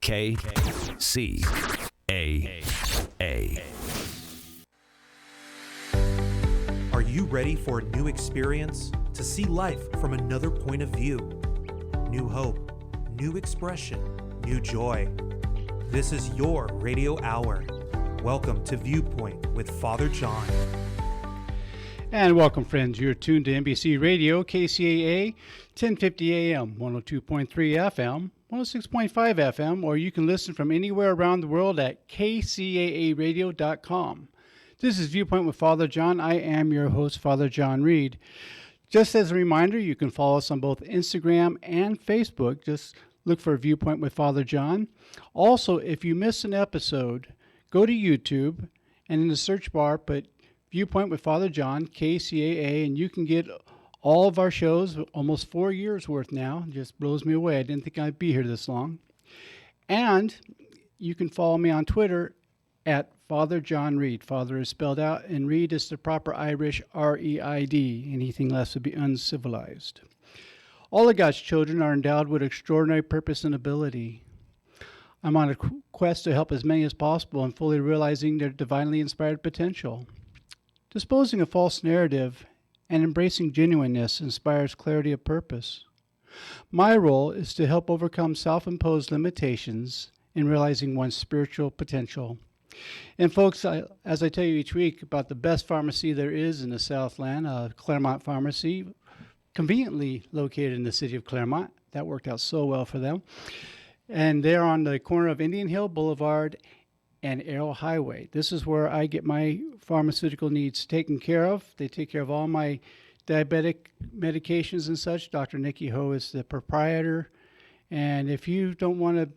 KCAA. Are you ready for a new experience? To see life from another point of view? New hope, new expression, new joy. This is your radio hour. Welcome to Viewpoint with Father John. And welcome, friends. You're tuned to NBC Radio, KCAA, 1050 AM, 102.3 FM, 106.5 FM, or you can listen from anywhere around the world at kcaaradio.com. This is Viewpoint with Father John. I am your host, Father John Reed. Just as a reminder, you can follow us on both Instagram and Facebook. Just look for Viewpoint with Father John. Also, if you miss an episode, go to YouTube and in the search bar, put Viewpoint with Father John, KCAA, and you can get all of our shows, almost 4 years worth now. It just blows me away. I didn't think I'd be here this long. And you can follow me on Twitter at Father John Reed. Father is spelled out, and Reed is the proper Irish R-E-I-D. Anything less would be uncivilized. All of God's children are endowed with extraordinary purpose and ability. I'm on a quest to help as many as possible in fully realizing their divinely inspired potential. Disposing of false narrative and embracing genuineness inspires clarity of purpose. My role is to help overcome self-imposed limitations in realizing one's spiritual potential. And folks, as I tell you each week about the best pharmacy there is in the Southland, Claremont Pharmacy, conveniently located in the city of Claremont. That worked out so well for them. And they're on the corner of Indian Hill Boulevard and Arrow Highway. This is where I get my pharmaceutical needs taken care of. They take care of all my diabetic medications and such. Dr. Nikki Ho is the proprietor. And if you don't want to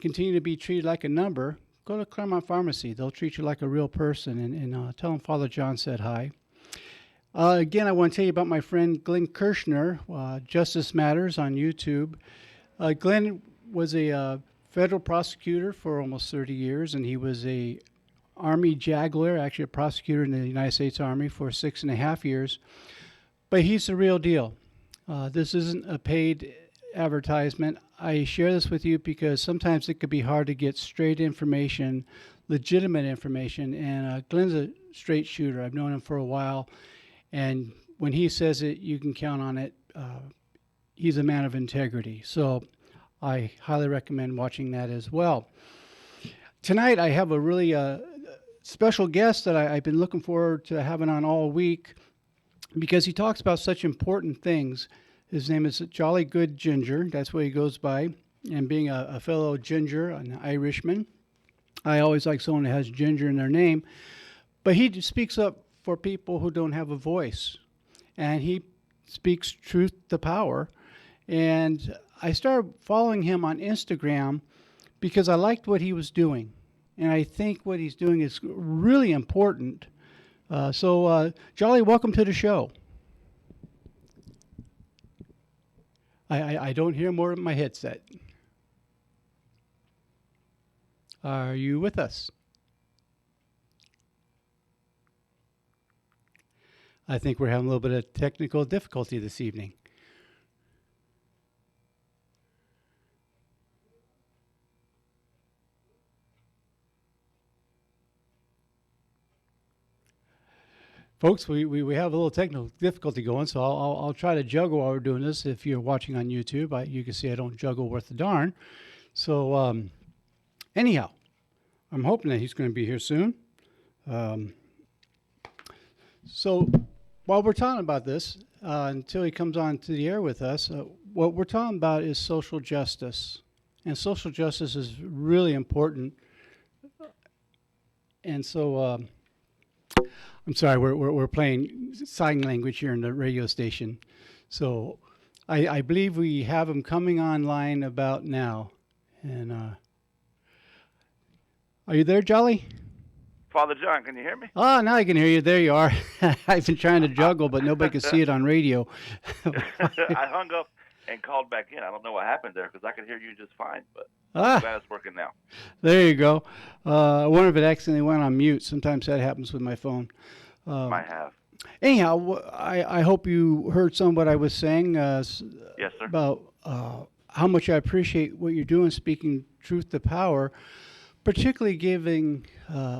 continue to be treated like a number, go to Claremont Pharmacy. They'll treat you like a real person. And tell them Father John said hi. Again, I want to tell you about my friend Glenn Kirshner, Justice Matters on YouTube. Glenn was a federal prosecutor for almost 30 years, and he was a Army Jaguar, actually a prosecutor in the United States Army for 6.5 years. But he's the real deal. This isn't a paid advertisement. I share this with you because sometimes it could be hard to get straight information, legitimate information, and Glenn's a straight shooter. I've known him for a while, and when he says it, you can count on it. He's a man of integrity. So I highly recommend watching that as well. Tonight, I have a really special guest that I've been looking forward to having on all week because he talks about such important things. His name is Jolly Good Ginger. That's what he goes by. And being a fellow ginger, an Irishman, I always like someone that has ginger in their name. But he speaks up for people who don't have a voice. And he speaks truth to power. And I started following him on Instagram because I liked what he was doing. And I think what he's doing is really important. So, Jolly, welcome to the show. I don't hear more in my headset. Are you with us? I think we're having a little bit of technical difficulty this evening. Folks, we have a little technical difficulty going, so I'll try to juggle while we're doing this. If you're watching on YouTube, you can see I don't juggle worth a darn. So anyhow, I'm hoping that he's going to be here soon. So while we're talking about this, until he comes on to the air with us, what we're talking about is social justice. And social justice is really important. And so I'm sorry, we're playing sign language here in the radio station. So I believe we have him coming online about now. And are you there, Jolly? Father John, can you hear me? Oh, now I can hear you. There you are. I've been trying to juggle, but nobody can see it on radio. I hung up and called back in. I don't know what happened there because I could hear you just fine, but I'm glad it's working now. There you go. I wonder if it accidentally went on mute. Sometimes that happens with my phone. Might have. Anyhow, I hope you heard some of what I was saying. Yes, sir. About how much I appreciate what you're doing, speaking truth to power, particularly giving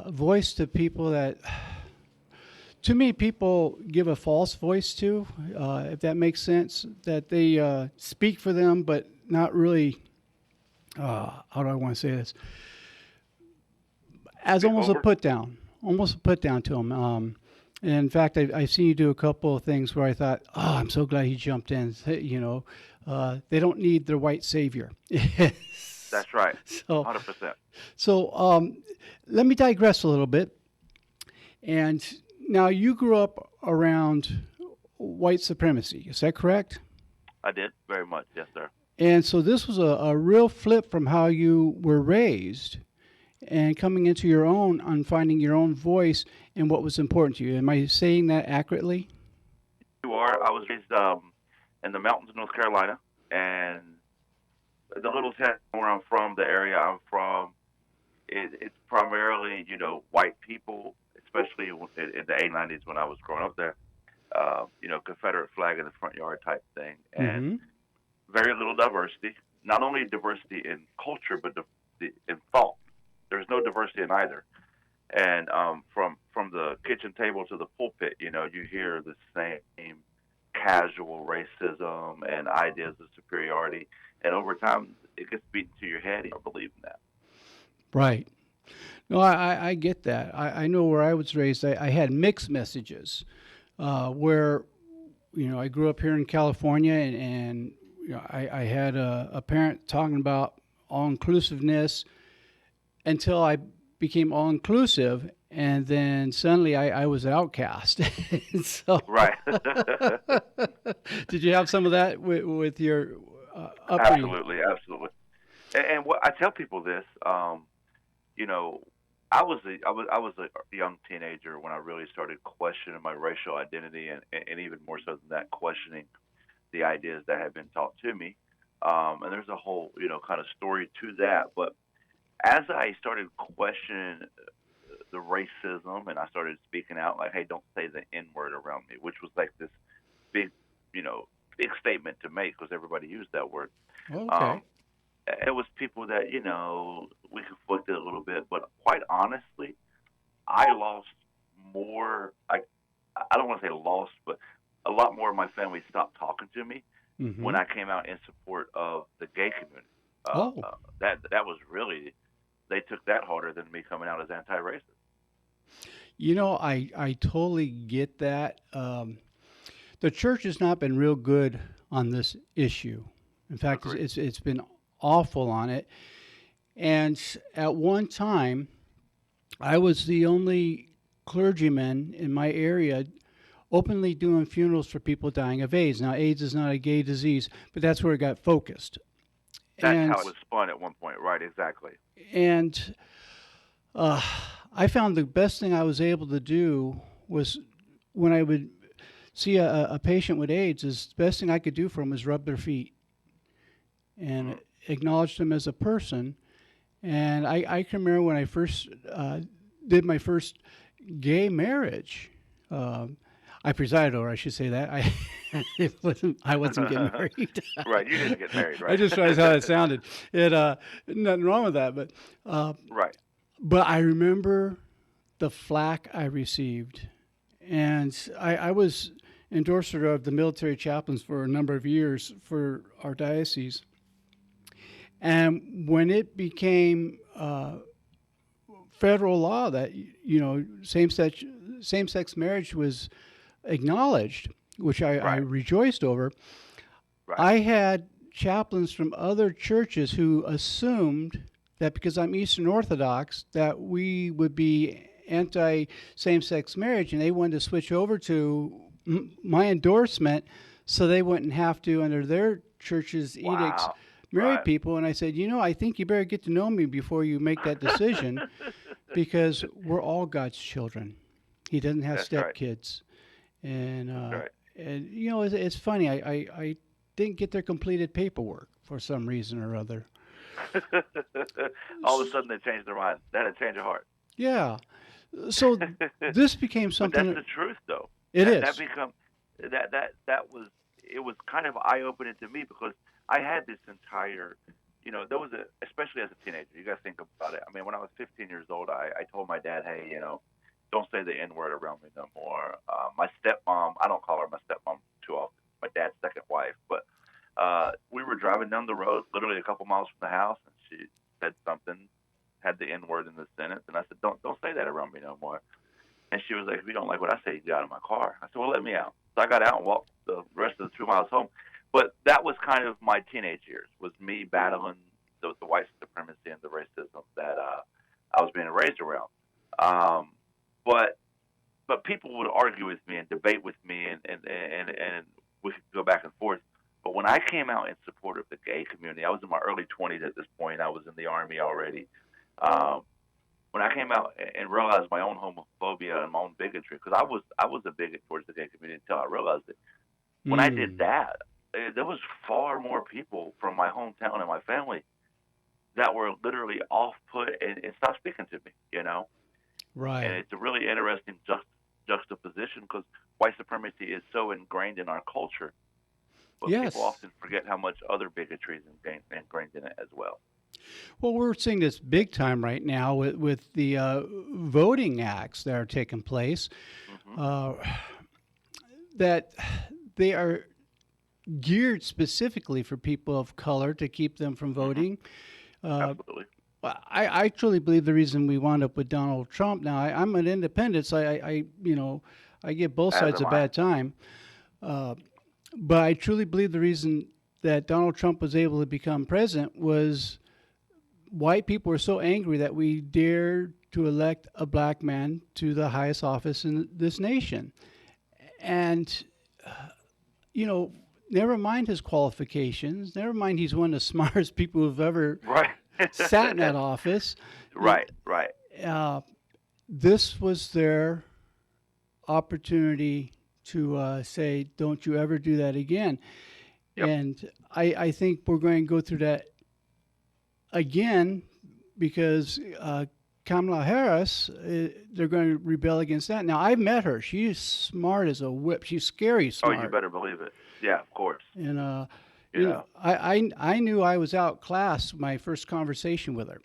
voice to people that, to me, people give a false voice to, if that makes sense, that they speak for them, but not really, how do I want to say this, as almost a put down, to them. And in fact, I've seen you do a couple of things where I thought, oh, I'm so glad he jumped in. You know, they don't need their white savior. That's right. So, 100%. So let me digress a little bit. And now you grew up around white supremacy. Is that correct? I did, very much. Yes, sir. And so this was a real flip from how you were raised and coming into your own on finding your own voice and what was important to you. Am I saying that accurately? You are. I was raised in the mountains of North Carolina, and the little town where I'm from, the area I'm from, it's primarily, you know, white people, especially in the 80s when I was growing up there. You know, Confederate flag in the front yard type thing, and very little diversity. Not only diversity in culture, but in thought. There's no diversity in either. And from the kitchen table to the pulpit, you know, you hear the same casual racism and ideas of superiority. And over time, it gets beaten to your head. You don't believe in that. Right. No, I get that. I know where I was raised, I had mixed messages where, you know, I grew up here in California and you know, I had a parent talking about all-inclusiveness until I became all-inclusive, and then suddenly I was an outcast. So, right. Did you have some of that with your upbringing? Absolutely. And what I tell people this, you know, I was a young teenager when I really started questioning my racial identity, and even more so than that, questioning the ideas that had been taught to me. And there's a whole, you know, kind of story to that. But as I started questioning the racism, and I started speaking out like, "Hey, don't say the N word around me," which was like this big, you know, big statement to make because everybody used that word. Okay. It was people that, you know, we conflicted a little bit, but quite honestly, I lost more. I don't want to say lost, but a lot more of my family stopped talking to me when I came out in support of the gay community. That was really, they took that harder than me coming out as anti-racist. You know, I totally get that. The church has not been real good on this issue. In fact, it's been awful on it. And at one time, I was the only clergyman in my area openly doing funerals for people dying of AIDS. Now, AIDS is not a gay disease, but that's where it got focused. That's how it was spun at one point, right? Exactly. And I found the best thing I was able to do was when I would see a patient with AIDS, is the best thing I could do for them is rub their feet and acknowledge them as a person. And I can remember when I first did my first gay marriage. I presided over, I should say that. I wasn't getting married. Right, you didn't get married, right? I just realized how it sounded. Nothing wrong with that, but right. But I remember the flack I received, and I was endorser of the military chaplains for a number of years for our diocese. And when it became federal law that, you know, same-sex marriage was acknowledged, which I rejoiced over, I had chaplains from other churches who assumed that because I'm Eastern Orthodox that we would be anti-same-sex marriage, and they wanted to switch over to my endorsement so they wouldn't have to, under their church's edicts, marry people. And I said, you know, I think you better get to know me before you make that decision because we're all God's children. He doesn't have stepkids. And, and, you know, it's funny. I didn't get their completed paperwork for some reason or other. All of a sudden they changed their mind. That had changed their heart. Yeah. So this became something. But that's the truth, though. It was kind of eye-opening to me because I had this entire, there was especially as a teenager, you got to think about it. I mean, when I was 15 years old, I told my dad, hey, don't say the N word around me no more. My stepmom, I don't call her my stepmom too often, my dad's second wife, but we were driving down the road, literally a couple miles from the house, and she said something, had the N word in the sentence, and I said, don't say that around me no more. And she was like, if you don't like what I say, you get out of my car. I said, well, let me out. So I got out and walked the rest of the 2 miles home. But that was kind of my teenage years, was me battling the white supremacy and the racism that I was being raised around. Um, but people would argue with me and debate with me, and we could go back and forth. But when I came out in support of the gay community, I was in my early 20s at this point. I was in the Army already. Um, when I came out and realized my own homophobia and my own bigotry, because I was a bigot towards the gay community until I realized it. When I did that, there was far more people from my hometown and my family that were literally off put and stopped speaking to me. Right. And it's a really interesting juxtaposition because white supremacy is so ingrained in our culture, but Yes. people often forget how much other bigotry is ingrained in it as well. Well, we're seeing this big time right now with the voting acts that are taking place, Hmm. that they are geared specifically for people of color to keep them from Hmm. voting. Uh, Absolutely. I truly believe the reason we wound up with Donald Trump now, I'm an independent, so I give both As sides am a I. bad time. Uh, but I truly believe the reason that Donald Trump was able to become president was white people were so angry that we dared to elect a black man to the highest office in this nation. And, you know, never mind his qualifications, never mind he's one of the smartest people who've ever Right. sat in that office. Right. Right. Uh, this was their opportunity to say, don't you ever do that again. Yep. And I think we're going to go through that again because Kamala Harris, they're going to rebel against that. Now, I've met her. She's smart as a whip. She's scary Oh, you smart. better believe it. Yeah, of course. And, Yeah. I knew I was outclassed my first conversation with her.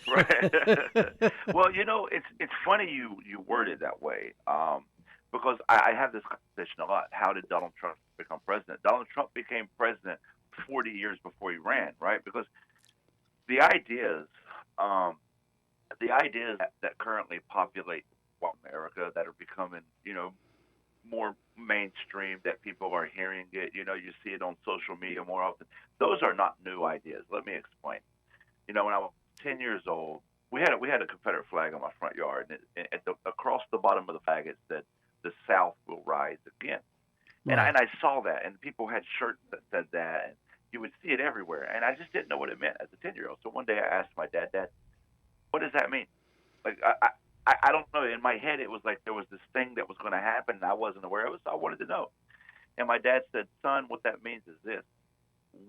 Right. Well, it's funny you word it that way, because I have this conversation a lot. How did Donald Trump become president? Donald Trump became president 40 years before he ran, right? Because the ideas, um, that currently populate white America that are becoming, more mainstream, that people are hearing it. You see it on social media more often. Those are not new ideas. Let me explain. When I was 10 years old, we had a Confederate flag on my front yard, and across the bottom of the flag it said, "The South will rise again." And Right. I saw that, and people had shirts that said that, and you would see it everywhere. And I just didn't know what it meant as a 10-year-old. So one day I asked my dad, "Dad, what does that mean?" Like I don't know. In my head, it was like there was this thing that was going to happen, and I wasn't aware of it, so I wanted to know. And my dad said, "Son, what that means is this: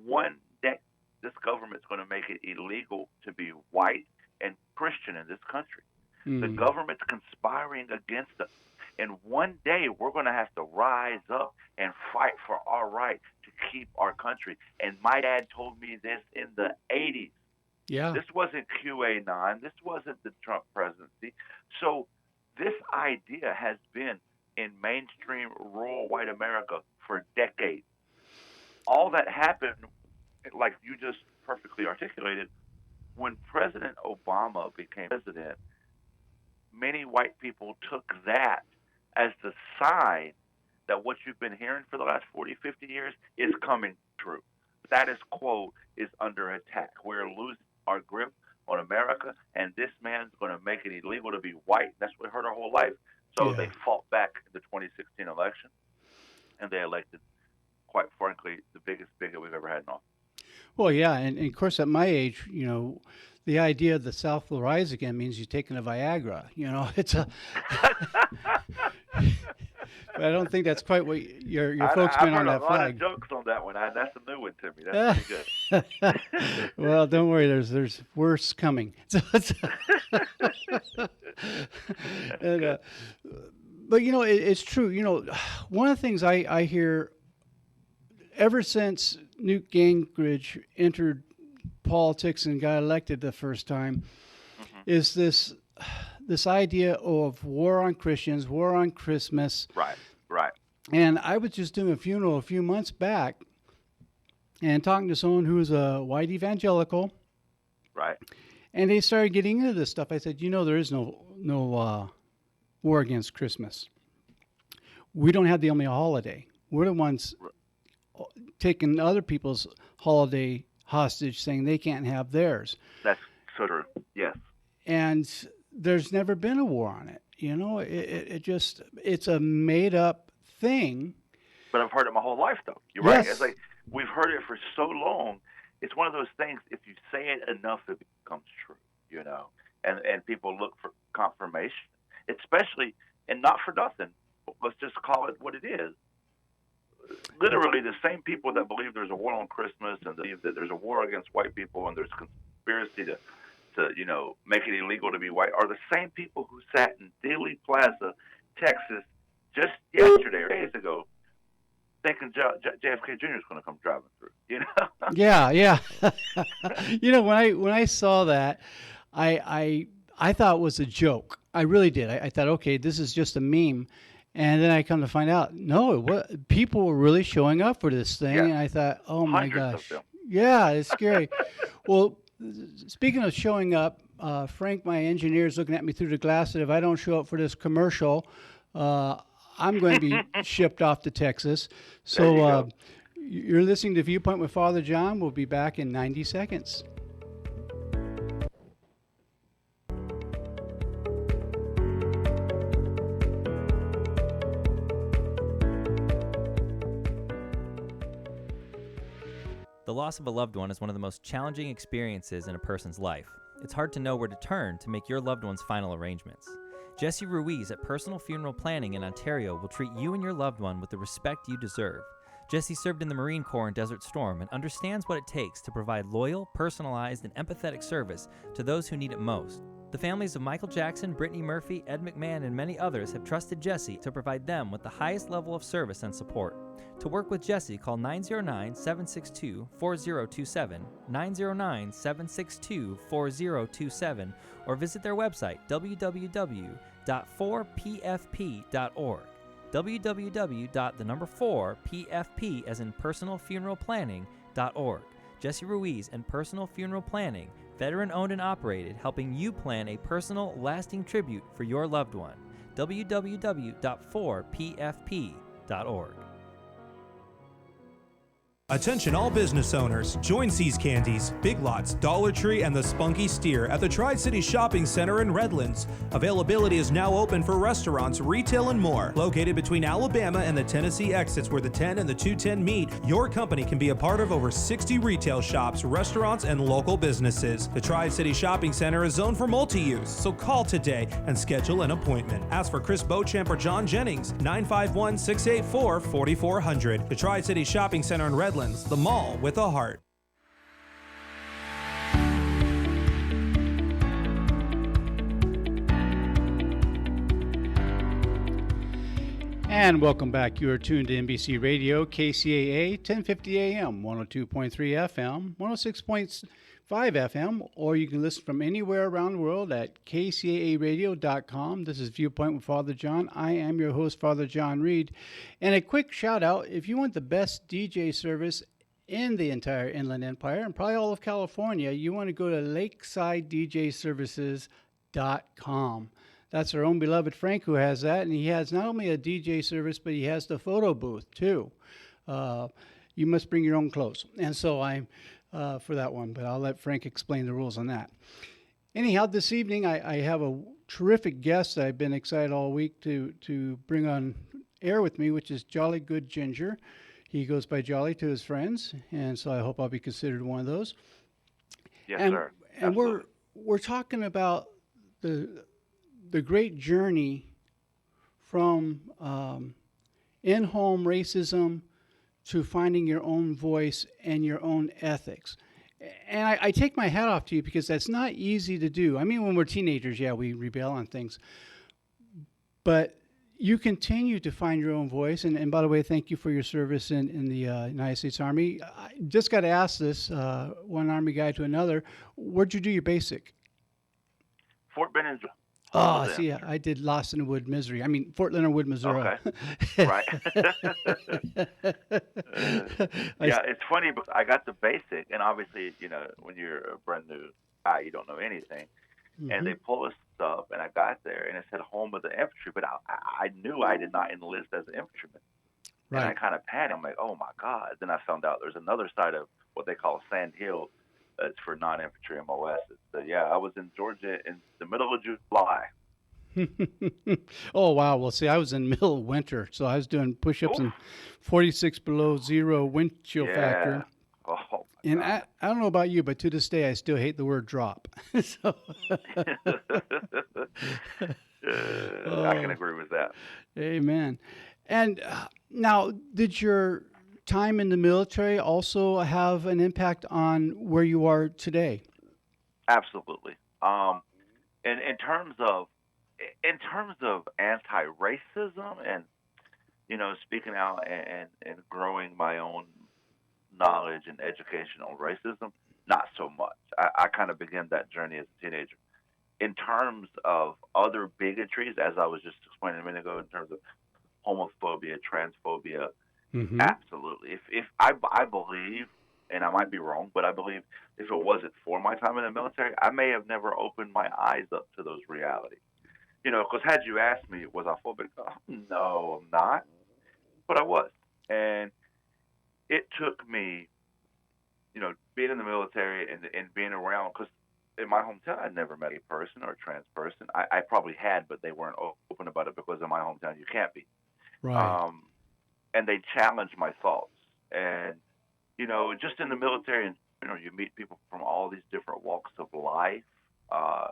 one day, this government's going to make it illegal to be white and Christian in this country. The government's conspiring against us. And one day, we're going to have to rise up and fight for our right to keep our country." And my dad told me this in the 80s. Yeah. This wasn't QA9. This wasn't the Trump presidency. So this idea has been in mainstream rural white America for decades. All that happened, like you just perfectly articulated, when President Obama became president, many white people took that as the sign that what you've been hearing for the last 40, 50 years is coming true. Status quo is under attack. We're losing our grip on America, and this man's going to make it illegal to be white. That's what hurt our whole life. So Yeah. they fought back in the 2016 election, and they elected, quite frankly, the biggest bigot we've ever had in office. Well, yeah, and of course, at my age, the idea of the South will rise again means you're taking a Viagra. It's a. But I don't think that's quite what your folks I've meant on heard a that lot flag. of jokes on that one. That's a new one to me. That's pretty good. Well, don't worry. There's worse coming. So and, but it's true. One of the things I hear ever since Newt Gingrich entered politics and got elected the first time, is this idea of war on Christians, war on Christmas. Right. And I was just doing a funeral a few months back and talking to someone who was a white evangelical. Right. And they started getting into this stuff. I said, there is no war against Christmas. We don't have the only holiday. We're the ones taking other people's holiday hostage, saying they can't have theirs. That's so true. Yes. And there's never been a war on it. It's a made up thing. But I've heard it my whole life, though. You're Yes. right. It's like we've heard it for so long. It's one of those things. If you say it enough, it becomes true. And people look for confirmation, especially, and not for nothing. Let's just call it what it is. Literally, the same people that believe there's a war on Christmas and believe that there's a war against white people and there's conspiracy to make it illegal to be white are the same people who sat in Dealey Plaza, Texas, just yesterday or days ago, thinking JFK Jr. is going to come driving through. Yeah. When I saw that, I thought it was a joke. I really did. I thought, okay, this is just a meme. And then I come to find out, no, people were really showing up for this thing. Yeah. And I thought, oh my Hundreds gosh. of them. Yeah, it's scary. Well, speaking of showing up, Frank, my engineer, is looking at me through the glass that if I don't show up for this commercial, I'm going to be shipped off to Texas. So you're listening to Viewpoint with Father John. We'll be back in 90 seconds. The loss of a loved one is one of the most challenging experiences in a person's life. It's hard to know where to turn to make your loved one's final arrangements. Jesse Ruiz at Personal Funeral Planning in Ontario will treat you and your loved one with the respect you deserve. Jesse served in the Marine Corps in Desert Storm and understands what it takes to provide loyal, personalized, and empathetic service to those who need it most. The families of Michael Jackson, Brittany Murphy, Ed McMahon, and many others have trusted Jesse to provide them with the highest level of service and support. To work with Jesse, call 909-762-4027, 909-762-4027, or visit their website, www.4pfp.org, www.4pfp as in personalfuneralplanning.org. Jesse Ruiz and Personal Funeral Planning, veteran-owned and operated, helping you plan a personal, lasting tribute for your loved one. www.4pfp.org. Attention all business owners, join C's Candies, Big Lots, Dollar Tree, and the Spunky Steer at the Tri-City Shopping Center in Redlands. Availability is now open for restaurants, retail, and more. Located between Alabama and the Tennessee exits where the 10 and the 210 meet, your company can be a part of over 60 retail shops, restaurants, and local businesses. The Tri-City Shopping Center is zoned for multi-use, so call today and schedule an appointment. Ask for Chris Beauchamp or John Jennings, 951-684-4400. The Tri-City Shopping Center in Redlands. The mall with a heart. And welcome back. You are tuned to NBC Radio, KCAA, 1050 AM, 102.3 FM, 106.5 FM, or you can listen from anywhere around the world at kcaaradio.com. This is Viewpoint with Father John. I am your host, Father John Reed. And a quick shout out, if you want the best DJ service in the entire Inland Empire and probably all of California, you want to go to lakesidedjservices.com. That's our own beloved Frank who has that, and he has not only a DJ service, but he has the photo booth too. You must bring your own clothes, and so I'm for that one, but I'll let Frank explain the rules on that. Anyhow, this evening I have a terrific guest that I've been excited all week to bring on air with me, which is Jolly Good Ginger. He goes by Jolly to his friends, and so I hope I'll be considered one of those. Yes, sir. And we're talking about the great journey from in-home racism to finding your own voice and your own ethics. And I take my hat off to you because that's not easy to do. I mean, when we're teenagers, yeah, we rebel on things. But you continue to find your own voice. And by the way, thank you for your service in the United States Army. I just got to ask this, one Army guy to another, where'd you do your basic? Fort Benning. Oh, Was the see, answer. I did Lost in the Wood, Missouri. I mean, Fort Leonard Wood, Missouri. Okay. Right. I, Yeah, it's funny because I got the basic, and obviously, when you're a brand new guy, you don't know anything. And hmm they pull us up, and I got there, and it said home of the infantry, but I knew I did not enlist as an infantryman. And I Right. kind of panicked. I'm like, oh my God. Then I found out there's another side of what they call Sand Hill that's for non infantry MOS. So, yeah, I was in Georgia in the middle of July. Oh, wow. Well, see, I was in middle of winter, so I was doing push-ups Oof. in 46 below zero wind chill factor. Yeah. Oh And my I don't know about you, but to this day, I still hate the word drop. So, God. I can oh, agree with that. amen. And now, did your time in the military also have an impact on where you are today? Absolutely. And in terms of anti-racism and speaking out and growing my own knowledge and education on racism, not so much. I kind of began that journey as a teenager. In terms of other bigotries, as I was just explaining a minute ago, in terms of homophobia, transphobia, Mm-hmm. absolutely. If I believe, and I might be wrong, but I believe if it wasn't for my time in the military, I may have never opened my eyes up to those realities. Because had you asked me, was I phobic? Oh, no, I'm not, but I was, and it took me, being in the military and being around, because in my hometown, I never met a person or a trans person. I probably had, but they weren't open about it because in my hometown, you can't be. Right. Um, and they challenged my thoughts. And, just in the military, and you meet people from all these different walks of life. Uh,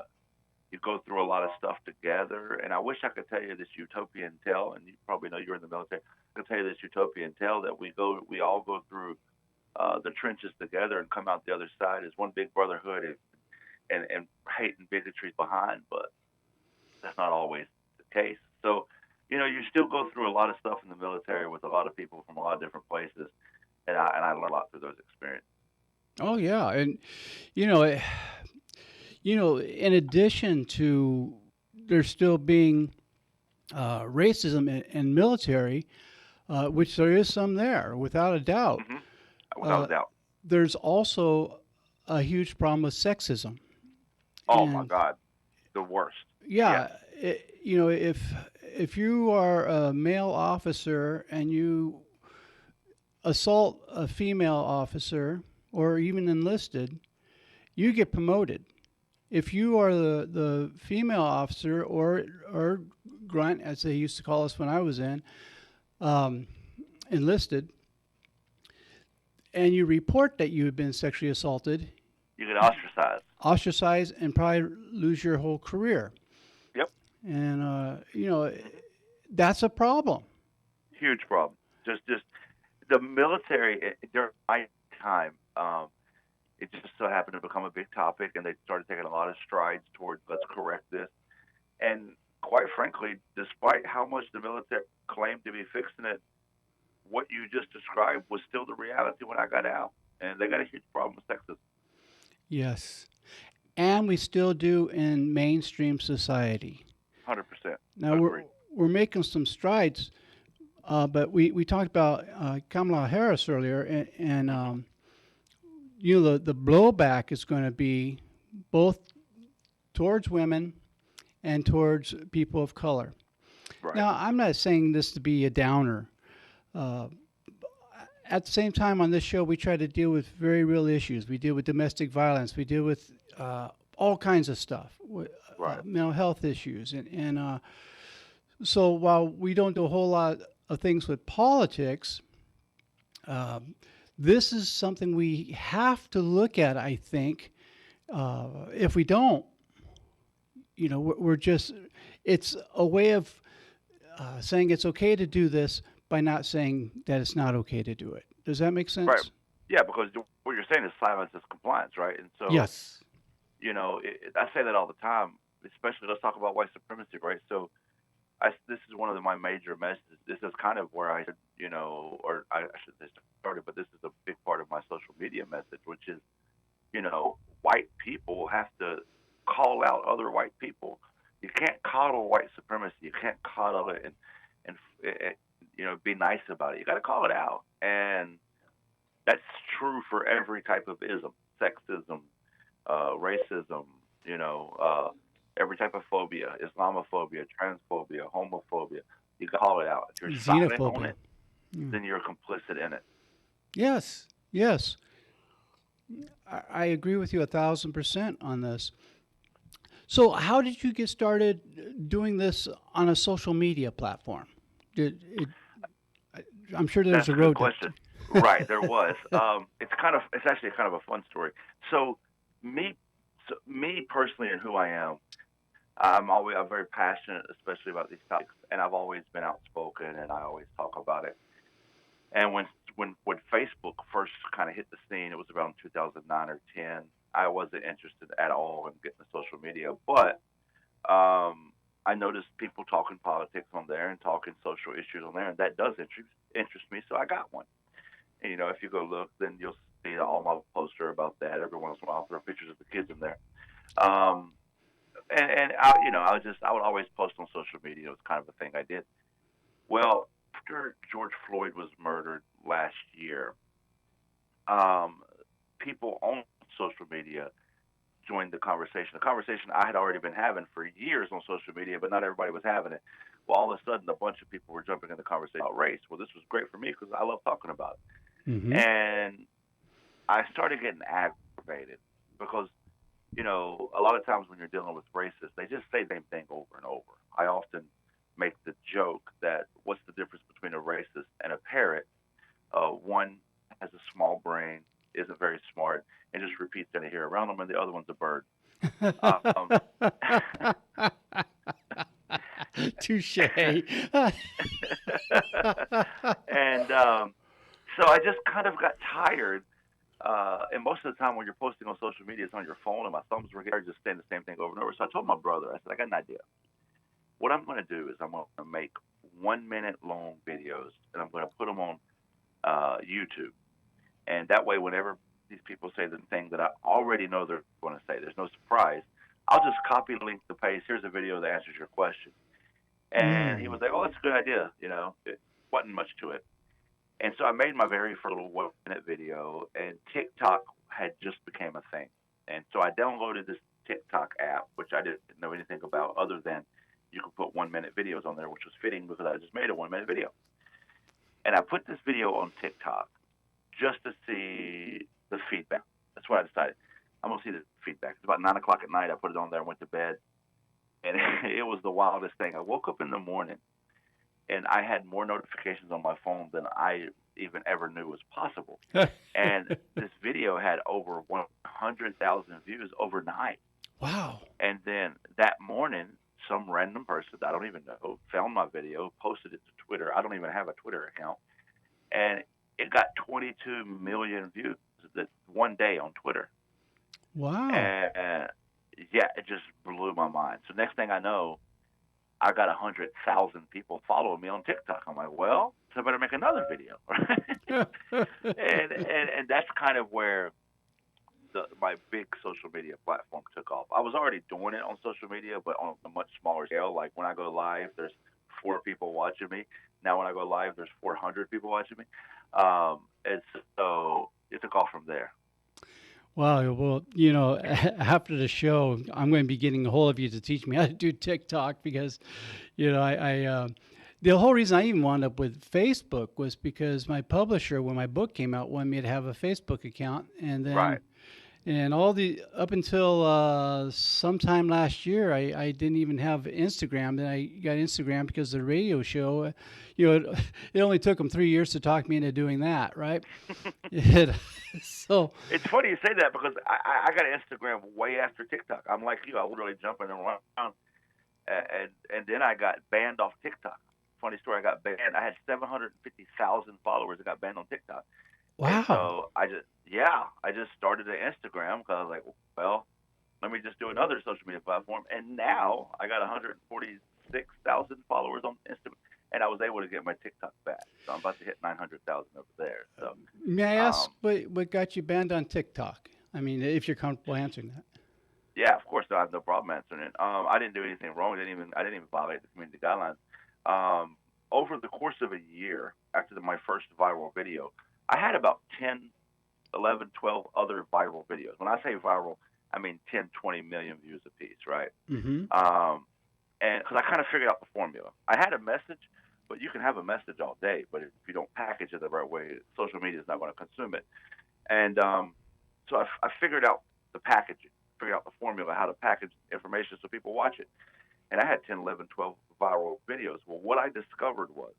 you go through a lot of stuff together. And I wish I could tell you this utopian tale, and you probably know you're in the military. I can tell you this utopian tale that we all go through the trenches together and come out the other side as one big brotherhood, and hate and bigotry behind, but that's not always the case. So, you still go through a lot of stuff in the military with a lot of people from a lot of different places, and I learned a lot through those experiences. Oh, yeah. And, you know, eh, in addition to there still being racism in military, which there is some there, without a doubt, Hmm. Without a uh, doubt. there's also a huge problem with sexism. Oh my And God, the worst. Yes. yeah, if you are a male officer and you assault a female officer or even enlisted, you get promoted. If you are the female officer or grunt, as they used to call us when I was um, enlisted, and you report that you have been sexually assaulted, You get ostracized. ostracized, and probably lose your whole career. Yep. And that's a problem. Huge problem. Just the military during my time. It just so happened to become a big topic, and they started taking a lot of strides towards let's correct this. And quite frankly, despite how much the military claimed to be fixing it, what you just described was still the reality when I got out. And they got a huge problem with sexism. Yes. And we still do in mainstream society. 100% Now agree. we're making some strides, but we talked about Kamala Harris earlier, and Hmm. the blowback is going to be both towards women and towards people of color. Right. Now, I'm not saying this to be a downer. Uh, at the same time, on this show, we try to deal with very real issues. We deal with domestic violence. We deal with all kinds of stuff, Right. mental health issues, and so while we don't do a whole lot of things with politics, um, this is something we have to look at. I think if we don't, we're just it's a way of saying it's okay to do this by not saying that it's not okay to do it. Does that make Right. sense? Yeah, because what you're saying is silence is compliance, right? And so, Yes. I say that all the time, especially let's talk about white supremacy, right? So this is one of my major messages. This is kind of where I, or I shouldn't say started, but this is a big part of my social media message, which is, white people have to call out other white people. You can't coddle white supremacy. You can't coddle it and be nice about it. You got to call it out, and that's true for every type of ism, sexism, racism, every type of phobia, Islamophobia, transphobia, homophobia. You call it out. If you're silent on Xenophobia. it, then you're complicit in it. Yes, yes. I agree with you 1,000% on this. So, how did you get started doing this on a social media platform? Did it, I'm sure there's That's a a good road. question. Right, there was. It's actually kind of a fun story. So me, me personally, and who I am, I'm very passionate, especially about these topics, and I've always been outspoken, and I always talk about it. And when Facebook first kind of hit the scene, it was around 2009 or 10. I wasn't interested at all in getting the social media, but I noticed people talking politics on there and talking social issues on there, and that does interest me. So I got one. And, if you go look, then you'll see all my poster about that. Every once in a while, I'll throw pictures of the kids in there. Um, and I would always post on social media. It was kind of a thing I did. Well, after George Floyd was murdered last year, um, people on social media joined the conversation. The conversation I had already been having for years on social media, but not everybody was having it. Well, all of a sudden, a bunch of people were jumping in the conversation about race. Well, this was great for me because I love talking about it. Mm-hmm. And I started getting aggravated because, a lot of times when you're dealing with racists, they just say the same thing over and over. I often make the joke that what's the difference between a racist and a parrot? One has a small brain, isn't very smart, and just repeats what they hear around them, and the other one's a bird. Um, Touche. and so I just kind of got tired. And most of the time when you're posting on social media, it's on your phone, and my thumbs were here just saying the same thing over and over. So I told my brother, I said, I got an idea. What I'm going to do is I'm going to make 1 minute long videos, and I'm going to put them on YouTube. And that way, whenever these people say the thing that I already know they're going to say, there's no surprise. I'll just copy and link the page. Here's a video that answers your question. And he was like, oh, that's a good idea. It wasn't much to it. And so I made my very first little 1 minute video, and TikTok had just became a thing. And so I downloaded this TikTok app, which I didn't know anything about other than you could put 1 minute videos on there, which was fitting because I just made a 1 minute video. And I put this video on TikTok just to see the feedback. That's what I decided. I'm going to see the feedback. It's about 9 o'clock at night. I put it on there and went to bed. And it was the wildest thing. I woke up in the morning, and I had more notifications on my phone than I even ever knew was possible. And this video had over 100,000 views overnight. Wow. And then that morning, some random person I don't even know found my video, posted it to Twitter. I don't even have a Twitter account. And it got 22 million views that one day on Twitter. Wow. And yeah, it just blew my mind. So next thing I know, I got 100,000 people following me on TikTok. I'm like, well, so I better make another video. and that's kind of where my big social media platform took off. I was already doing it on social media, but on a much smaller scale. Like when I go live, there's 4 people watching me. Now when I go live, there's 400 people watching me. And so it took off from there. Wow. Well, after the show, I'm going to be getting a hold of you to teach me how to do TikTok because, the whole reason I even wound up with Facebook was because my publisher, when my book came out, wanted me to have a Facebook account. And then, Right. and up until sometime last year, I didn't even have Instagram. Then I got Instagram because of the radio show. It only took them 3 years to talk me into doing that, right? So It's funny you say that because I got Instagram way after TikTok. I'm like you. I was really jumping around. And then I got banned off TikTok. Funny story, I got banned. I had 750,000 followers that got banned on TikTok. wow. And so I just started an Instagram because I was like, well, let me just do another social media platform. And now I got 140 6,000 followers on Instagram, and I was able to get my TikTok back. So I'm about to hit 900,000 over there. So, May I ask um, what got you banned on TikTok? I mean, if you're comfortable answering that. yeah, of course, I have no problem answering it. I didn't do anything wrong. I didn't even violate the community guidelines. Um, Over the course of a year after my first viral video, I had about 10, 11, 12 other viral videos. When I say viral, I mean 10, 20 million views a piece, right? Mm-hmm. And because I kind of figured out the formula. I had a message, but you can have a message all day, but if you don't package it the right way, social media is not going to consume it. And so I figured out the packaging, figured out the formula, how to package information so people watch it. And I had 10, 11, 12 viral videos. Well, what I discovered was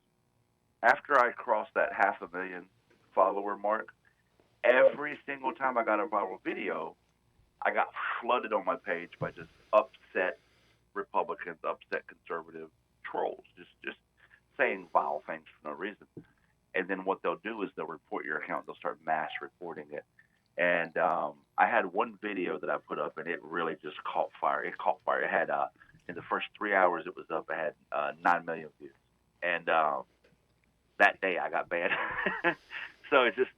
after I crossed that 500,000 follower mark, every single time I got a viral video, I got flooded on my page by just upset Republicans, upset conservative trolls, just saying vile things for no reason. And then what they'll do is they'll report your account. They'll start mass reporting it. And I had one video that I put up, and it really just caught fire. It caught fire. It had in the first 3 hours it was up, it had 9 million views. And that day I got banned. So it's just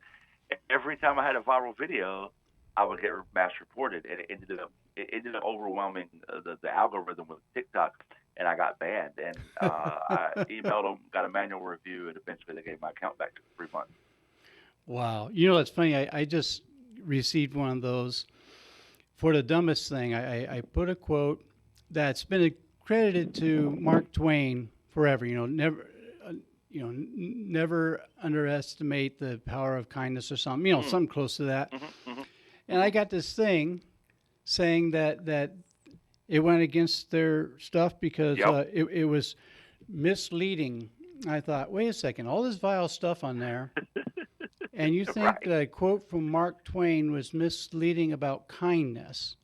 every time I had a viral video, I would get mass reported, and it ended up overwhelming the algorithm with TikTok, and I got banned. And I emailed them, got a manual review, and eventually they gave my account back to 3 months. Wow. You know, it's funny. I just received one of those for the dumbest thing. I put a quote that's been credited to Mark Twain forever. Never underestimate the power of kindness or something. Something close to that. Mm-hmm. And I got this thing saying that it went against their stuff because it was misleading. I thought, wait a second, all this vile stuff on there, and you think Right. that a quote from Mark Twain was misleading about kindness.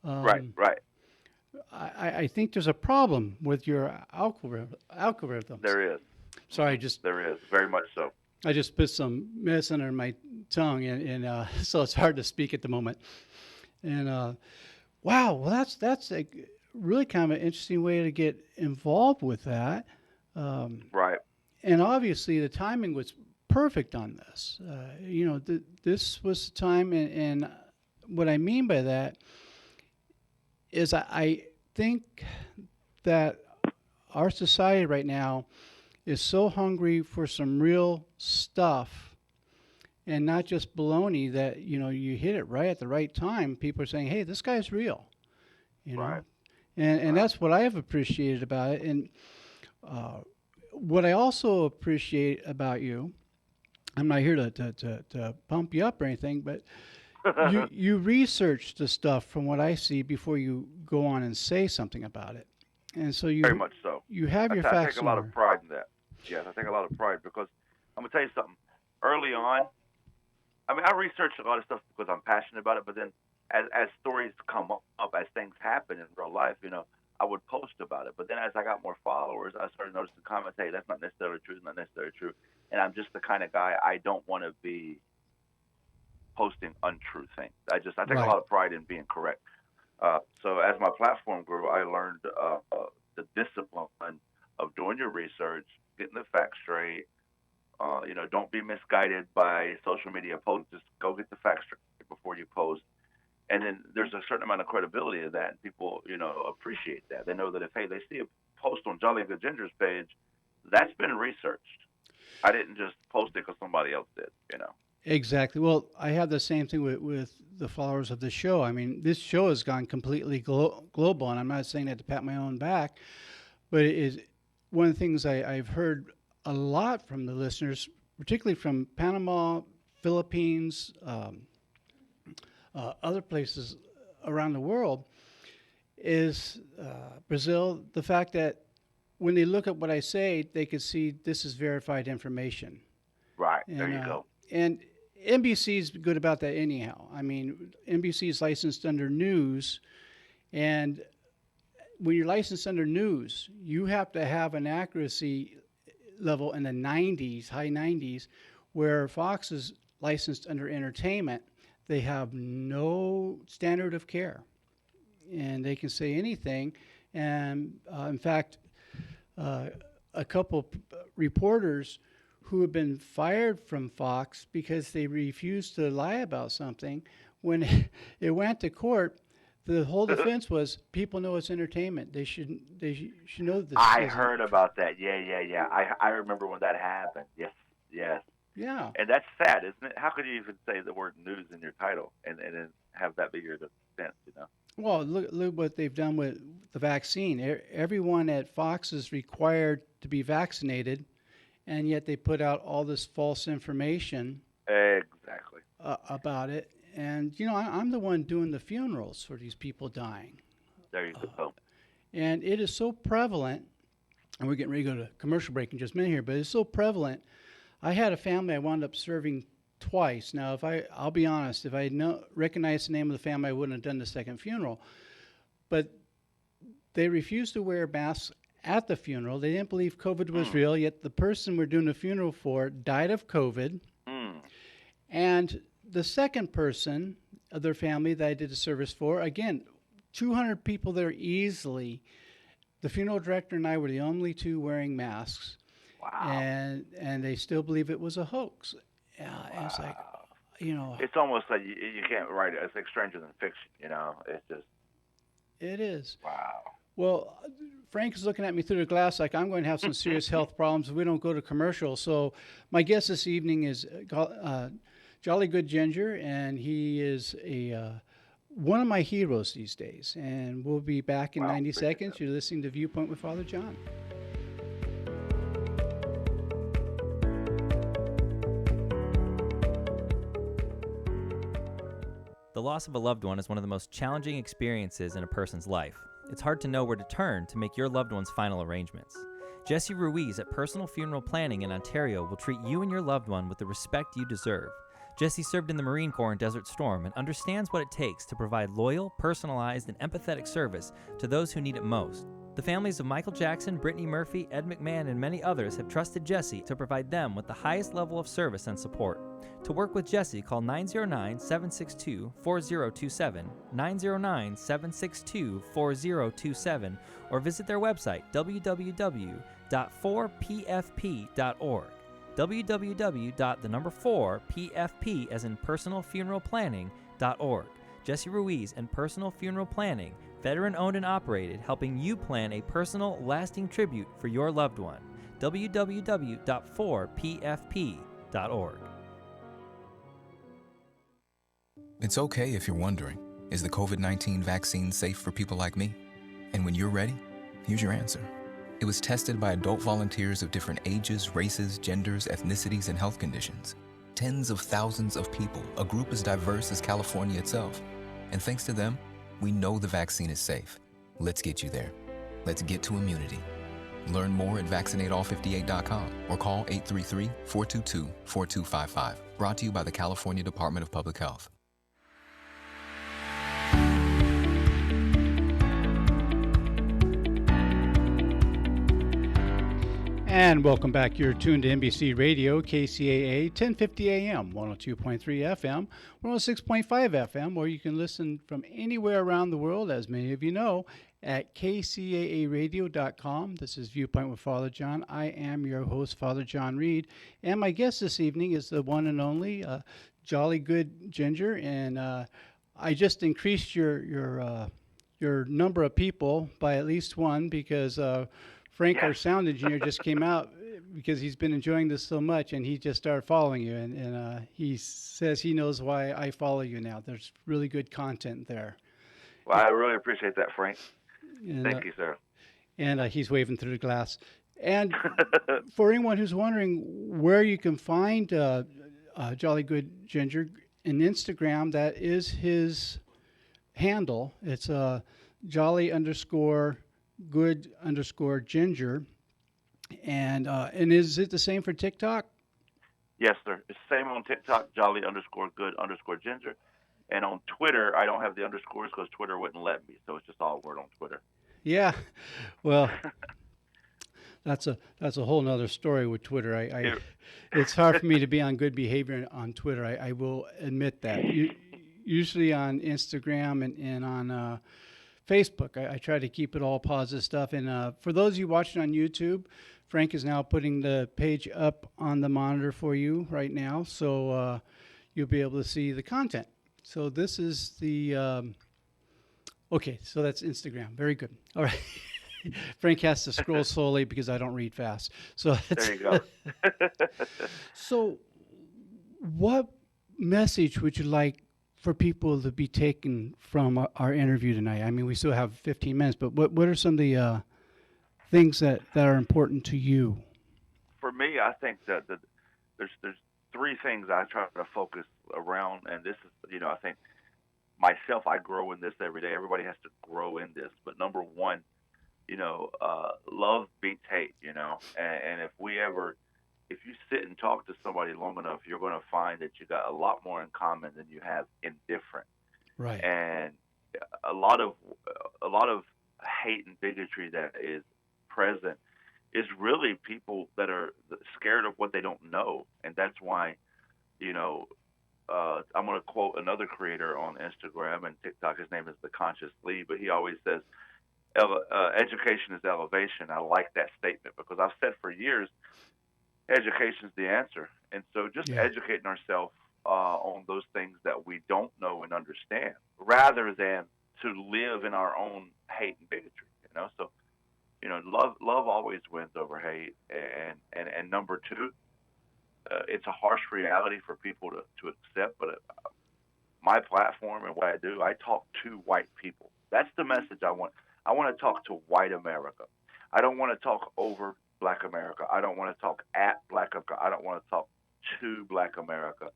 Right. I think there's a problem with your algorithms. There is. Sorry, There is, very much so. I just put some medicine under my tongue, and so it's hard to speak at the moment. And wow, well, that's a really kind of an interesting way to get involved with that. Right. And obviously, the timing was perfect on this. This was the time, and what I mean by that is I think that our society right now is so hungry for some real stuff and not just baloney that, you hit it right at the right time. People are saying, hey, this guy's real, Right. And that's what I have appreciated about it. And what I also appreciate about you, I'm not here to pump you up or anything, but you research the stuff from what I see before you go on and say something about it. And so Very much so. you have your I facts take a in lot order. of pride in that. Yes, I take a lot of pride because I'm going to tell you something. Early on, I researched a lot of stuff because I'm passionate about it, but then as stories come up, as things happen in real life, I would post about it. But then as I got more followers, I started noticing comments, hey, that's not necessarily true, it's not necessarily true. And I'm just the kind of guy, I don't want to be posting untrue things. I take a lot of pride in being correct. So as my platform grew, I learned the discipline of doing your research, getting the facts straight. Don't be misguided by social media posts. Just go get the facts straight before you post. And then there's a certain amount of credibility to that, and people, appreciate that. They know that if, hey, they see a post on Jolly Good Ginger's page, that's been researched. I didn't just post it because somebody else did, Exactly. Well, I have the same thing with the followers of the show. I mean, this show has gone completely global, and I'm not saying that to pat my own back, but it is one of the things I've heard a lot from the listeners, particularly from Panama, Philippines, other places around the world, is Brazil, the fact that when they look at what I say, they can see this is verified information. Right. There you go. And NBC's good about that anyhow. I mean, NBC is licensed under news, and when you're licensed under news, you have to have an accuracy level in the 90s, high 90s, where Fox is licensed under entertainment. They have no standard of care, and they can say anything. And in fact, a couple reporters who have been fired from Fox because they refused to lie about something. When it went to court, the whole defense was people know it's entertainment. They should know this. I heard about that. Yeah. I remember when that happened. Yes. Yeah. And that's sad, isn't it? How could you even say the word news in your title and then have that be your defense, you know? Well, look what they've done with the vaccine. Everyone at Fox is required to be vaccinated, and yet they put out all this false information Exactly. About it. And, I'm the one doing the funerals for these people dying. There you go. And it is so prevalent, and we're getting ready to go to commercial break in just a minute here, but it's so prevalent. I had a family I wound up serving twice. Now, I'll be honest, if I recognized the name of the family, I wouldn't have done the second funeral. But they refused to wear masks at the funeral. They didn't believe COVID was real, yet the person we're doing the funeral for died of COVID. And the second person of their family that I did the service for, again, 200 people there easily. The funeral director and I were the only two wearing masks. Wow. And they still believe it was a hoax. Wow. It's like, It's almost like you can't write it. It's like stranger than fiction, you know? It's just. It is. Wow. Well, Frank is looking at me through the glass like I'm going to have some serious health problems if we don't go to commercial. So my guest this evening is Jolly Good Ginger, and he is one of my heroes these days. And we'll be back in 90 seconds. You're listening to Viewpoint with Father John. The loss of a loved one is one of the most challenging experiences in a person's life. It's hard to know where to turn to make your loved one's final arrangements. Jesse Ruiz at Personal Funeral Planning in Ontario will treat you and your loved one with the respect you deserve. Jesse served in the Marine Corps in Desert Storm and understands what it takes to provide loyal, personalized, and empathetic service to those who need it most. The families of Michael Jackson, Brittany Murphy, Ed McMahon, and many others have trusted Jesse to provide them with the highest level of service and support. To work with Jesse, call 909-762-4027, 909-762-4027, or visit their website, www.4pfp.org. www.4pfp as in personalfuneralplanning.org. Jesse Ruiz and Personal Funeral Planning, veteran-owned and operated, helping you plan a personal, lasting tribute for your loved one. www.4pfp.org. It's okay if you're wondering, is the COVID-19 vaccine safe for people like me? And when you're ready, here's your answer. It was tested by adult volunteers of different ages, races, genders, ethnicities, and health conditions. Tens of thousands of people, a group as diverse as California itself. And thanks to them, we know the vaccine is safe. Let's get you there. Let's get to immunity. Learn more at vaccinateall58.com or call 833-422-4255. Brought to you by the California Department of Public Health. And welcome back. You're tuned to NBC Radio, KCAA, 1050 AM, 102.3 FM, 106.5 FM, or you can listen from anywhere around the world, as many of you know, at kcaaradio.com. This is Viewpoint with Father John. I am your host, Father John Reed, and my guest this evening is the one and only Jolly Good Ginger, and I just increased your number of people by at least one because Frank, our sound engineer, just came out because he's been enjoying this so much, and he just started following you. And he says he knows why I follow you now. There's really good content there. Well, I really appreciate that, Frank. And, Thank you, sir. And he's waving through the glass. And for anyone who's wondering where you can find Jolly Good Ginger, in Instagram, that is his handle. It's Jolly_Good_Ginger. And is it the same for TikTok? Yes, sir. It's the same on TikTok, Jolly_Good_Ginger. And on Twitter, I don't have the underscores because Twitter wouldn't let me. So it's just all word on Twitter. Yeah. Well, that's a whole nother story with Twitter. It's hard for me to be on good behavior on Twitter. I will admit that. Usually on Instagram and on Facebook. I try to keep it all positive stuff. And for those of you watching on YouTube, Frank is now putting the page up on the monitor for you right now, so you'll be able to see the content. So this is the okay. So that's Instagram. Very good. All right. Frank has to scroll slowly because I don't read fast. So There you go. so, what message would you like for people to be taken from our interview tonight? I mean, we still have 15 minutes, but what are some of the things that are important to you? For me, I think that there's three things I try to focus around, and this is, I think myself, I grow in this every day. Everybody has to grow in this, but number one, love beats hate, and if you sit and talk to somebody long enough, you're going to find that you got a lot more in common than you have indifferent. Right. And a lot of hate and bigotry that is present is really people that are scared of what they don't know, and that's why, I'm going to quote another creator on Instagram and TikTok. His name is The Conscious Lee, but he always says, education is elevation. I like that statement because I've said for years, education is the answer. And so just educating ourselves on those things that we don't know and understand rather than to live in our own hate and bigotry, So, love always wins over hate. And number two, it's a harsh reality for people to accept, but my platform and what I do, I talk to white people. That's the message I want. I want to talk to white America. I don't want to talk over Black America. I don't want to talk at Black America. I don't want to talk to Black America.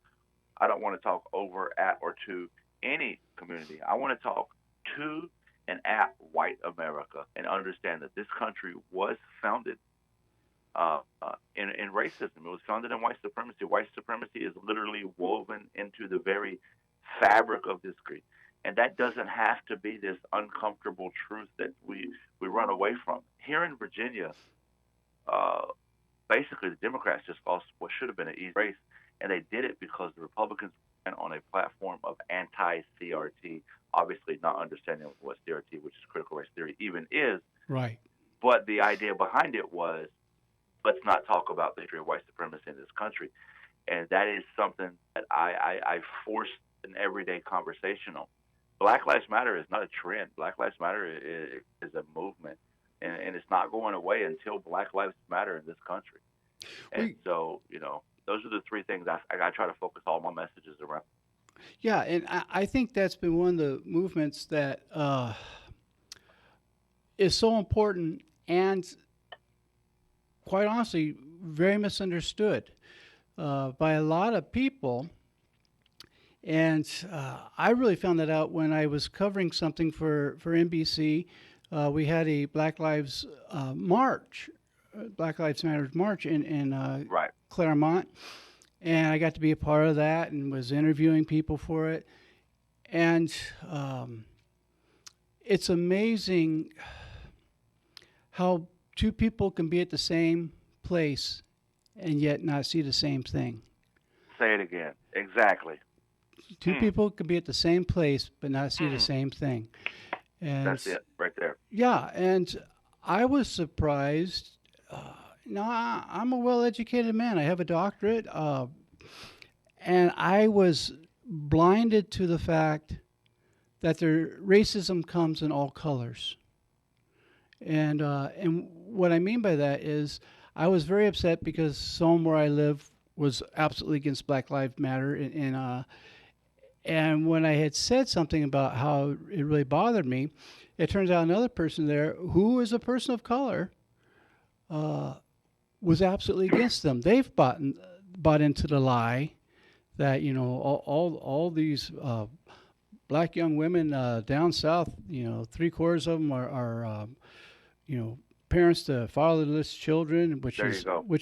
I don't want to talk over, at, or to any community. I want to talk to and at white America and understand that this country was founded in racism. It was founded in white supremacy. White supremacy is literally woven into the very fabric of this country. And that doesn't have to be this uncomfortable truth that we run away from. Here in Virginia, basically the Democrats just lost what should have been an easy race, and they did it because the Republicans went on a platform of anti-CRT, obviously not understanding what CRT, which is critical race theory, even is. Right. But the idea behind it was, let's not talk about the history of white supremacy in this country. And that is something that I force an everyday conversation on. Black Lives Matter is not a trend. Black Lives Matter is a movement, and it's not going away until Black Lives Matter in this country. And so, those are the three things I try to focus all my messages around. Yeah, and I think that's been one of the movements that is so important and, quite honestly, very misunderstood by a lot of people. And I really found that out when I was covering something for NBC. We had a Black Lives March, Black Lives Matter March in Right. Claremont. And I got to be a part of that and was interviewing people for it. And it's amazing how two people can be at the same place and yet not see the same thing. Say it again. Exactly. Two people can be at the same place but not see the same thing. And that's it right there. Yeah, and I was surprised. I'm a well-educated man. I have a doctorate. And I was blinded to the fact that racism comes in all colors. And what I mean by that is I was very upset because someone where I live was absolutely against Black Lives Matter. And when I had said something about how it really bothered me, it turns out another person there who is a person of color was absolutely against them. They've bought into the lie that all these black young women down south, 3/4 of them are parents to fatherless children, which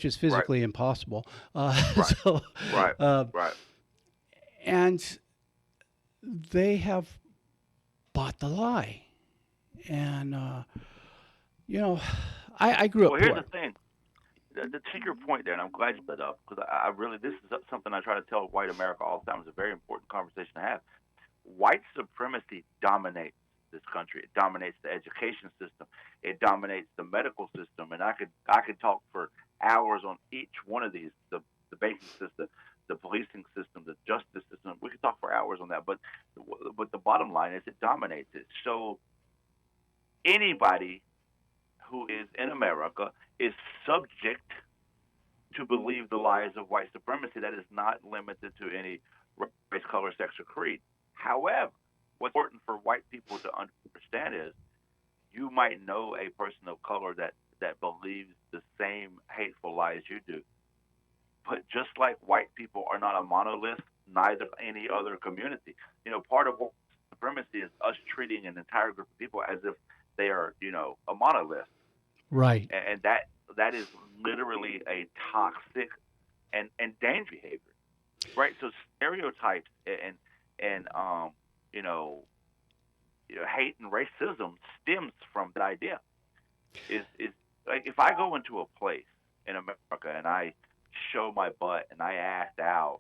is physically impossible. Right. So, Right. And they have bought the lie, and I grew up Well, here's poor. the thing. To your point there, and I'm glad you brought it up, because I really, this is something I try to tell white America all the time. It's a very important conversation to have. White supremacy dominates this country. It dominates the education system. It dominates the medical system. And I could talk for hours on each one of these: the banking system, the policing system, the justice system. We could talk for hours on that. But the bottom line is it dominates it. So anybody who is in America is subject to believe the lies of white supremacy. That is not limited to any race, color, sex, or creed. However, what's important for white people to understand is you might know a person of color that believes the same hateful lies you do. But just like white people are not a monolith, neither any other community. Part of white supremacy is us treating an entire group of people as if they are, a monolith. Right. And that is literally a toxic and dangerous behavior, right? So stereotypes and hate and racism stems from that idea. Is like if I go into a place in America and I show my butt and I ask out,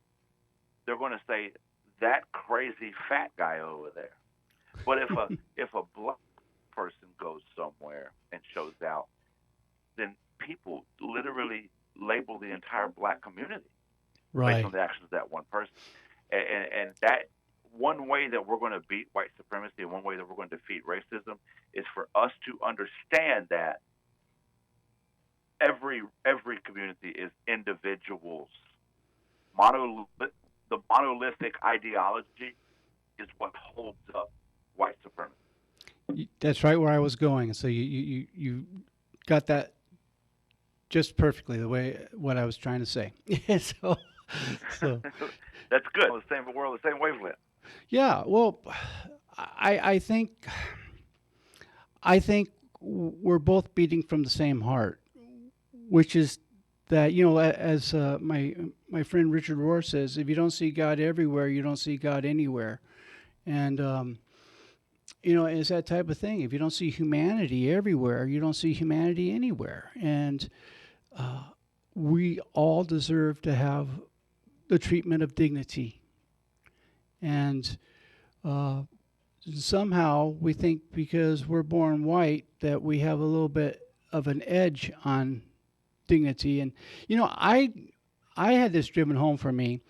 they're going to say that crazy fat guy over there. But if a black person goes somewhere and shows out, then people literally label the entire black community based on the actions of that one person. And that one way that we're going to beat white supremacy and one way that we're going to defeat racism is for us to understand that every community is individuals. The monolithic ideology is what holds up white supremacy. That's right where I was going. So you got that just perfectly the way what I was trying to say. so That's good. The same world, the same wavelength. Yeah. Well, I think we're both beating from the same heart, which is that as my friend Richard Rohr says, if you don't see God everywhere, you don't see God anywhere, and it's that type of thing. If you don't see humanity everywhere, you don't see humanity anywhere, and we all deserve to have the treatment of dignity. And somehow we think because we're born white that we have a little bit of an edge on dignity. And, I had this driven home for me.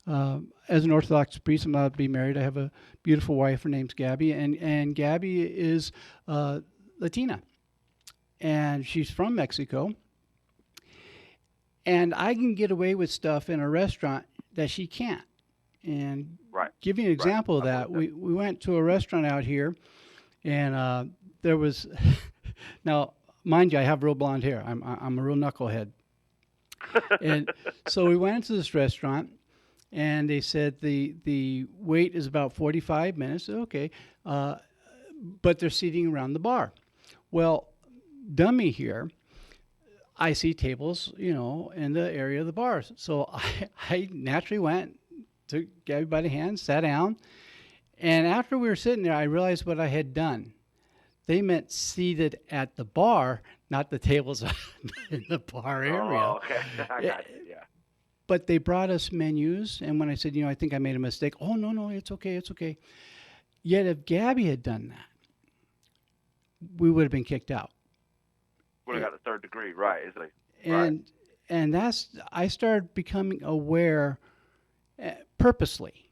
As an Orthodox priest, I'm allowed to be married. I have a beautiful wife. Her name's Gabby. And Gabby is Latina. And she's from Mexico. And I can get away with stuff in a restaurant that she can't. And give you an example of that, we went to a restaurant out here, and there was, now, mind you, I have real blonde hair. I'm a real knucklehead. And so we went into this restaurant, and they said the wait is about 45 minutes. Okay. But they're seating around the bar. Well, dummy here. I see tables, in the area of the bars. So I naturally went, took Gabby by the hand, sat down. And after we were sitting there, I realized what I had done. They meant seated at the bar, not the tables in the bar area. Oh, okay. I got you, yeah. But they brought us menus. And when I said, I think I made a mistake. Oh, no, it's okay. Yet if Gabby had done that, we would have been kicked out. Would have got a third degree, right? And that's, I started becoming aware purposely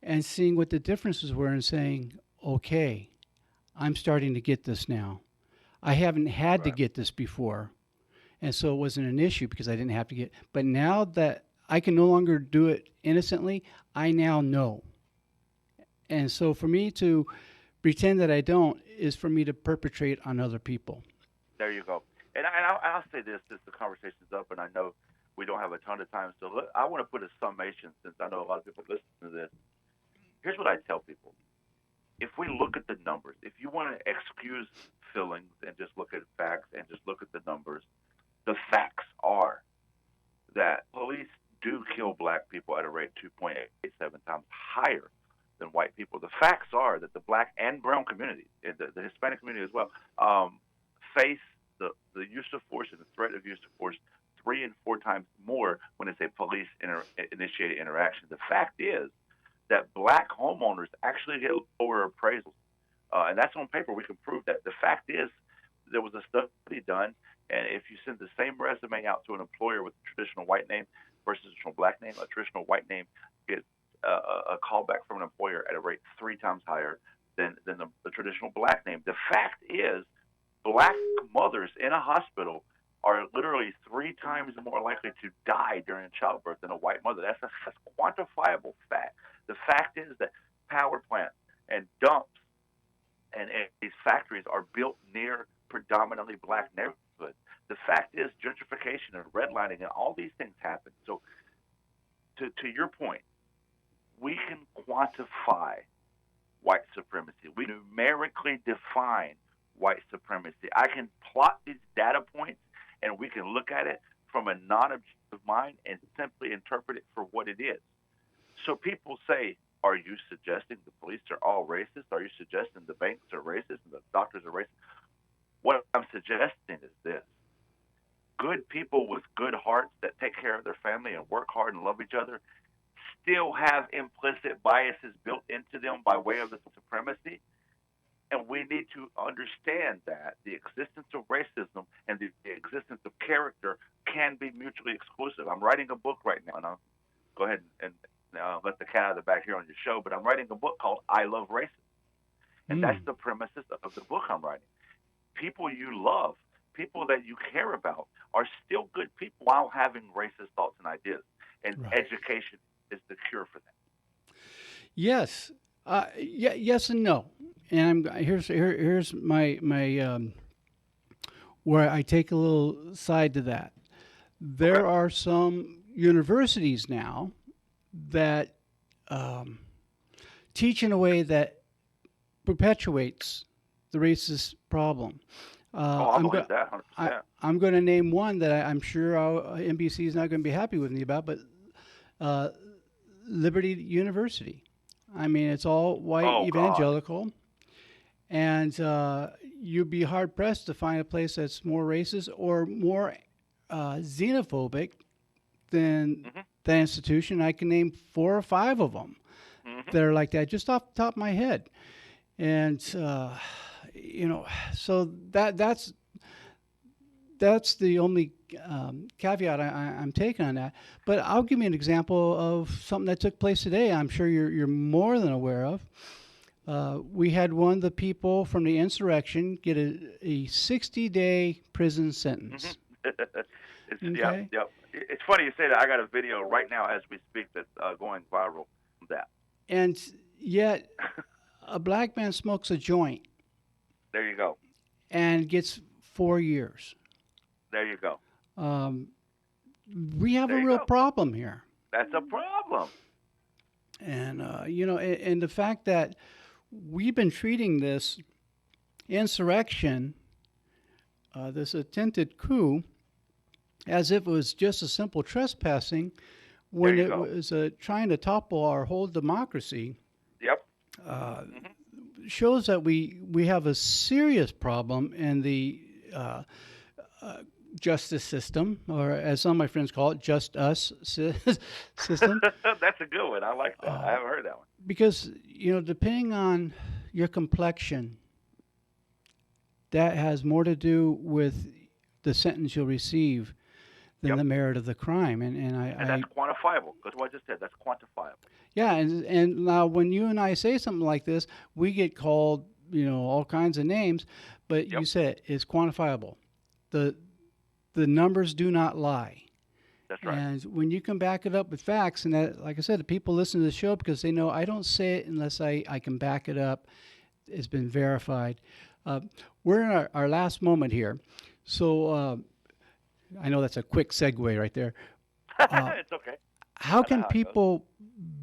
and seeing what the differences were and saying, okay, I'm starting to get this now. I haven't had to get this before. And so it wasn't an issue because I didn't have to get, but now that I can no longer do it innocently, I now know. And so for me to pretend that I don't is for me to perpetrate on other people. There you go. And I'll say this, since the conversation's up, and I know we don't have a ton of time, so I want to put a summation, since I know a lot of people listen to this. Here's what I tell people. If we look at the numbers, if you want to excuse feelings and just look at facts and just look at the numbers, the facts are that police do kill black people at a rate 2.87 times higher than white people. The facts are that the black and brown community, and the Hispanic community as well, face the use of force and the threat of use of force 3 and 4 times more when it's a police-initiated interaction. The fact is that black homeowners actually get lower appraisals And that's on paper. We can prove that. The fact is, there was a study done, and if you send the same resume out to an employer with a traditional white name versus a traditional black name, a traditional white name gets a callback from an employer at a rate 3 times higher than the traditional black name. The fact is, black mothers in a hospital are literally 3 times more likely to die during childbirth than a white mother. That's a quantifiable fact. The fact is that power plants and dumps and these factories are built near predominantly black neighborhoods. The fact is, gentrification and redlining and all these things happen. So, to your point, we can quantify white supremacy. We numerically define white supremacy. I can plot these data points, and we can look at it from a non-objective mind and simply interpret it for what it is. So people say, are you suggesting the police are all racist? Are you suggesting the banks are racist and the doctors are racist? What I'm suggesting is this. Good people with good hearts that take care of their family and work hard and love each other still have implicit biases built into them by way of the supremacy. And we need to understand that the existence of racism and the existence of character can be mutually exclusive. I'm writing a book right now, and I'll go ahead and let the cat out of the bag here on your show, but I'm writing a book called I Love Racism. And that's the premises of the book I'm writing. People you love, people that you care about, are still good people while having racist thoughts and ideas. And education is the cure for that. Yes. Yes and no. And here's my where I take a little side to that. There are some universities now that teach in a way that perpetuates the racist problem. I believe that 100%. I'm going to name one that I'm sure NBC is not going to be happy with me about, but Liberty University. I mean, it's all white evangelical, and you'd be hard pressed to find a place that's more racist or more xenophobic than that institution. I can name 4 or 5 of them that are like that, just off the top of my head. And so that's the only caveat I'm taking on that. But I'll give you an example of something that took place today. I'm sure you're more than aware of. We had one of the people from the insurrection get a 60-day prison sentence. Okay. Yep. It's funny you say that. I got a video right now as we speak that's going viral. That. And yet, a black man smokes a joint. There you go. And gets 4 years. There you go. We have a real problem here. That's a problem. And, and the fact that we've been treating this insurrection, this attempted coup, as if it was just a simple trespassing when it was trying to topple our whole democracy. Yep. Shows that we have a serious problem in the justice system, or as some of my friends call it, just us system. That's a good one. I like that. I haven't heard that one. Because, depending on your complexion, that has more to do with the sentence you'll receive than the merit of the crime. And that's quantifiable. That's what I just said. That's quantifiable. Yeah, and now when you and I say something like this, we get called, all kinds of names, but you said it's quantifiable. The numbers do not lie. That's right. And when you can back it up with facts, and that, like I said, the people listen to the show because they know I don't say it unless I can back it up. It's been verified. We're in our last moment here. So I know that's a quick segue right there. It's okay. How can people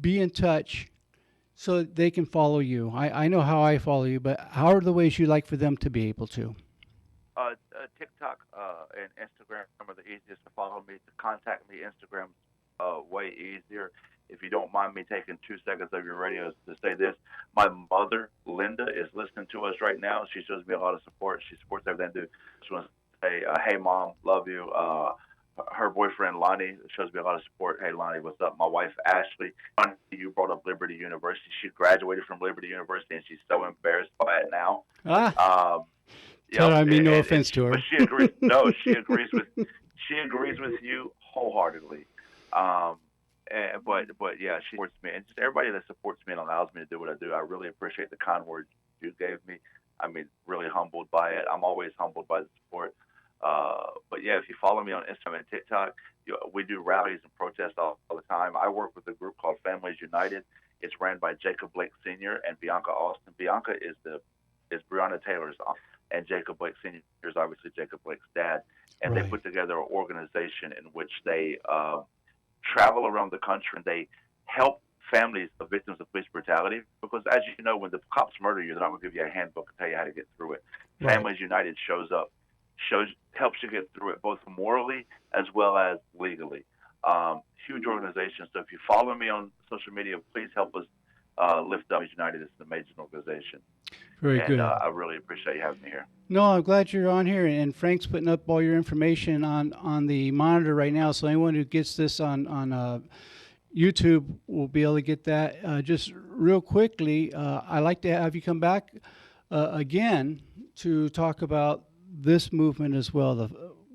be in touch so they can follow you? I know how I follow you, but how are the ways you'd like for them to be able to? TikTok and Instagram are the easiest to follow me. To contact me, Instagram's way easier. If you don't mind me taking 2 seconds of your radio to say this, my mother, Linda, is listening to us right now. She shows me a lot of support. She supports everything I do. She wants to say, hey, Mom, love you. her boyfriend Lonnie shows me a lot of support. Hey Lonnie, what's up? My wife Ashley. You brought up Liberty University. She graduated from Liberty University, and she's so embarrassed by it now. Tell her I mean no offense to her. But she agrees. No, she agrees with you wholeheartedly. But yeah, she supports me, and just everybody that supports me and allows me to do what I do. I really appreciate the kind words you gave me. I mean, really humbled by it. I'm always humbled by the support. But yeah, if you follow me on Instagram and TikTok, we do rallies and protests all the time. I work with a group called Families United. It's ran by Jacob Blake Sr. and Bianca Austin. Bianca is Breonna Taylor's aunt, and Jacob Blake Sr. is obviously Jacob Blake's dad. And Right. they put together an organization in which they travel around the country and they help families of victims of police brutality. Because as you know, when the cops murder you, they're not going to give you a handbook and tell you how to get through it. Right. Families United helps you get through it both morally as well as legally. Huge organization. So if you follow me on social media, please help us lift up Families United. It's an amazing organization. Very good. I really appreciate you having me here. No, I'm glad you're on here, and Frank's putting up all your information on the monitor right now, so anyone who gets this on YouTube will be able to get that. Just real quickly, I'd like to have you come back again to talk about this movement as well,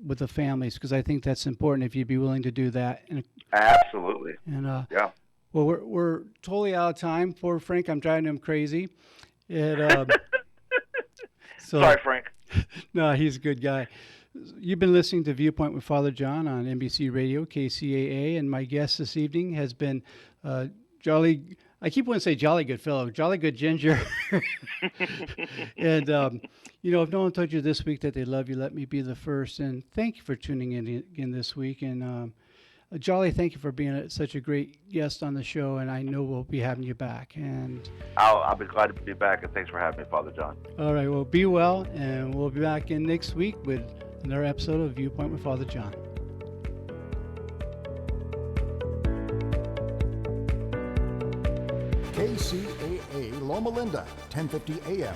with the families, because I think that's important if you'd be willing to do that. Absolutely. And yeah. Well, we're totally out of time for Frank. I'm driving him crazy. And, Sorry, Frank. No, he's a good guy. You've been listening to Viewpoint with Father John on NBC Radio, KCAA, and my guest this evening has been Jolly. I keep wanting to say Jolly Good Fellow, Jolly Good Ginger. And, if no one told you this week that they love you, let me be the first. And thank you for tuning in again this week. And Jolly, thank you for being such a great guest on the show. And I know we'll be having you back. And I'll be glad to be back. And thanks for having me, Father John. All right. Well, be well. And we'll be back in next week with another episode of Viewpoint with Father John. KCAA Loma Linda, 1050 AM.